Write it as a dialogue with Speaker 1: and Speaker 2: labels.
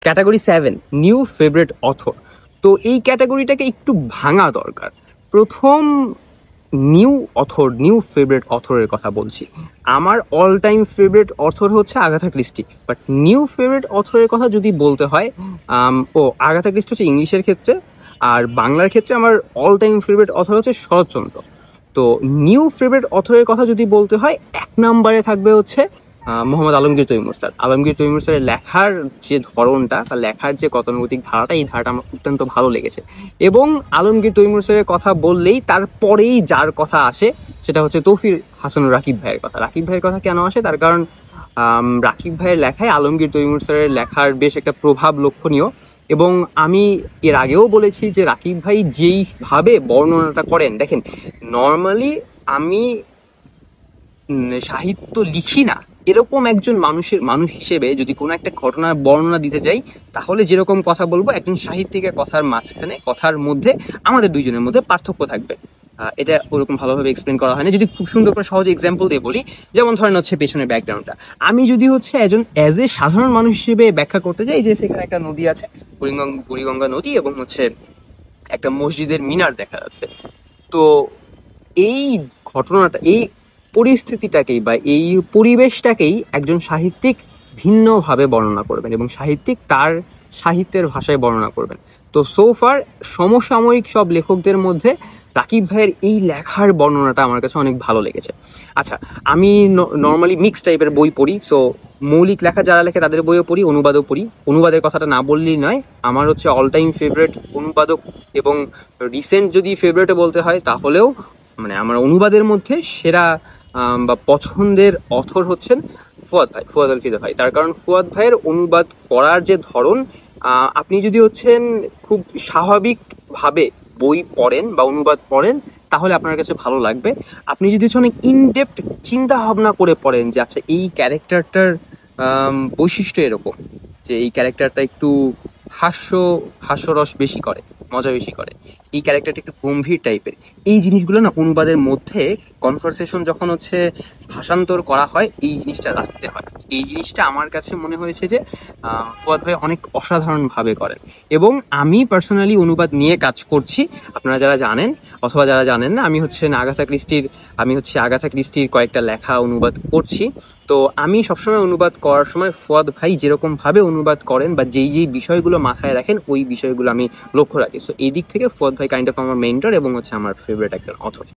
Speaker 1: Category 7 new favourite author. তো এই ক্যাটাগরিটাকে একটু ভাঙা দরকার। প্রথম নিউ ফেভারিট অথরের কথা বলছি। আমার অল টাইম ফেভারিট অথর হচ্ছে Agatha Christie, but new favourite অথরের কথা যদি বলতে হয়, আগাথা ক্রিস্টি হচ্ছে ইংলিশের ক্ষেত্রে, আর বাংলার ক্ষেত্রে আমার অল টাইম ফেভারিট অথর হচ্ছে শরৎচন্দ্র। তো নিউ ফেভারিট অথরের কথা যদি বলতে হয়, এক নম্বরে থাকবে হচ্ছে মোহাম্মদ আলমগীর তৈমুর স্যার। আলমগীর তৈমুর স্যারের লেখার যে ধরনটা বা লেখার যে গতানুগতিক ধারাটা, এই ধারাটা আমার অত্যন্ত ভালো লেগেছে। এবং আলমগীর তৈমুর স্যারের কথা বললেই তারপরেই যার কথা আসে সেটা হচ্ছে তৌফির হাসান রাকিব ভাইয়ের কথা। রাকিব ভাইয়ের কথা কেন আসে? তার কারণ রাকিব ভাইয়ের লেখায় আলমগীর তৈমুর স্যারের লেখার বেশ একটা প্রভাব লক্ষণীয়। এবং আমি এর আগেও বলেছি যে রাকিব ভাই যেইভাবে বর্ণনাটা করেন, দেখেন নর্মালি আমি সাহিত্য লিখি না এরকম একজন মানুষ হিসেবে যদি কোনো একটা ঘটনার বর্ণনা দিতে যাই, তাহলে যেরকম কথা বলবো, একজন সাহিত্যিকের কথার মাঝখানে কথার মধ্যে আমাদের দুইজনের মধ্যে পার্থক্য থাকবে। এটা ওরকম ভালোভাবে এক্সপ্লেন করা হয় না। যদি খুব সুন্দর করে সহজ এক্সাম্পল দিয়ে বলি, যেমন ধরেন হচ্ছে পেছনের ব্যাকগ্রাউন্ডটা আমি যদি হচ্ছে অ্যাজ এ সাধারণ মানুষ হিসেবে ব্যাখ্যা করতে যাই, যে সেখানে একটা নদী আছে, বুড়িগঙ্গা নদী, এবং হচ্ছে একটা মসজিদের মিনার দেখা যাচ্ছে। তো এই ঘটনাটা, এই পরিস্থিতিটাকেই বা এই পরিবেশটাকেই একজন সাহিত্যিক ভিন্নভাবে বর্ণনা করবেন এবং সাহিত্যিক তার সাহিত্যের ভাষায় বর্ণনা করবেন। তো সোফার সমসাময়িক সব লেখকদের মধ্যে রাকিব ভাইয়ের এই লেখার বর্ণনাটা আমার কাছে অনেক ভালো লেগেছে। আচ্ছা, আমি নর্মালি মিক্স টাইপের বই পড়ি, সো মৌলিক লেখা যারা লেখে তাদের বইও পড়ি, অনুবাদও পড়ি। অনুবাদের কথাটা না বললেই নয়, আমার হচ্ছে অল টাইম ফেভারিট অনুবাদক এবং রিসেন্ট যদি ফেভারিটে বলতে হয় তাহলেও মানে আমার অনুবাদের মধ্যে সেরা বা পছন্দের অথর হচ্ছেন ফুয়াদ আল ফিদা ভাই। তার কারণ ফুয়াদ ভাইয়ের অনুবাদ করার যে ধরন, আপনি যদি হচ্ছেন খুব স্বাভাবিকভাবে বই পড়েন বা অনুবাদ পড়েন তাহলে আপনার কাছে ভালো লাগবে। আপনি যদি হচ্ছে অনেক ইনডেপথ চিন্তা ভাবনা করে পড়েন যে আচ্ছা এই ক্যারেক্টারটার বৈশিষ্ট্য এরকম, যে এই ক্যারেক্টারটা একটু হাস্যরস বেশি করে, মজা বেশি করে, এই ক্যারেক্টারটা একটু গম্ভীর টাইপের, এই জিনিসগুলো না অনুবাদের মধ্যে কনভারসেশন যখন হচ্ছে ভাষান্তর করা হয় এই জিনিসটা রাখতে হয়। এই জিনিসটা আমার কাছে মনে হয়েছে যে ফুয়াদ ভাই অনেক অসাধারণভাবে করেন। এবং আমি পার্সোনালি অনুবাদ নিয়ে কাজ করছি, আপনারা যারা জানেন অথবা যারা জানেন না, আমি হচ্ছে আগাথা ক্রিস্টির কয়েকটা লেখা অনুবাদ করছি। তো আমি সবসময় অনুবাদ করার সময় ফুয়াদ ভাই যেরকম ভাবে অনুবাদ করেন বা যেই বিষয়গুলো মাথায় রাখেন ওই বিষয়গুলো আমি লক্ষ্য রাখি। সো এই দিক থেকে ফুয়াদ ভাই কাইন্ড অফ আমার মেন্টর এবং হচ্ছে আমার ফেভারিট একজন অথর।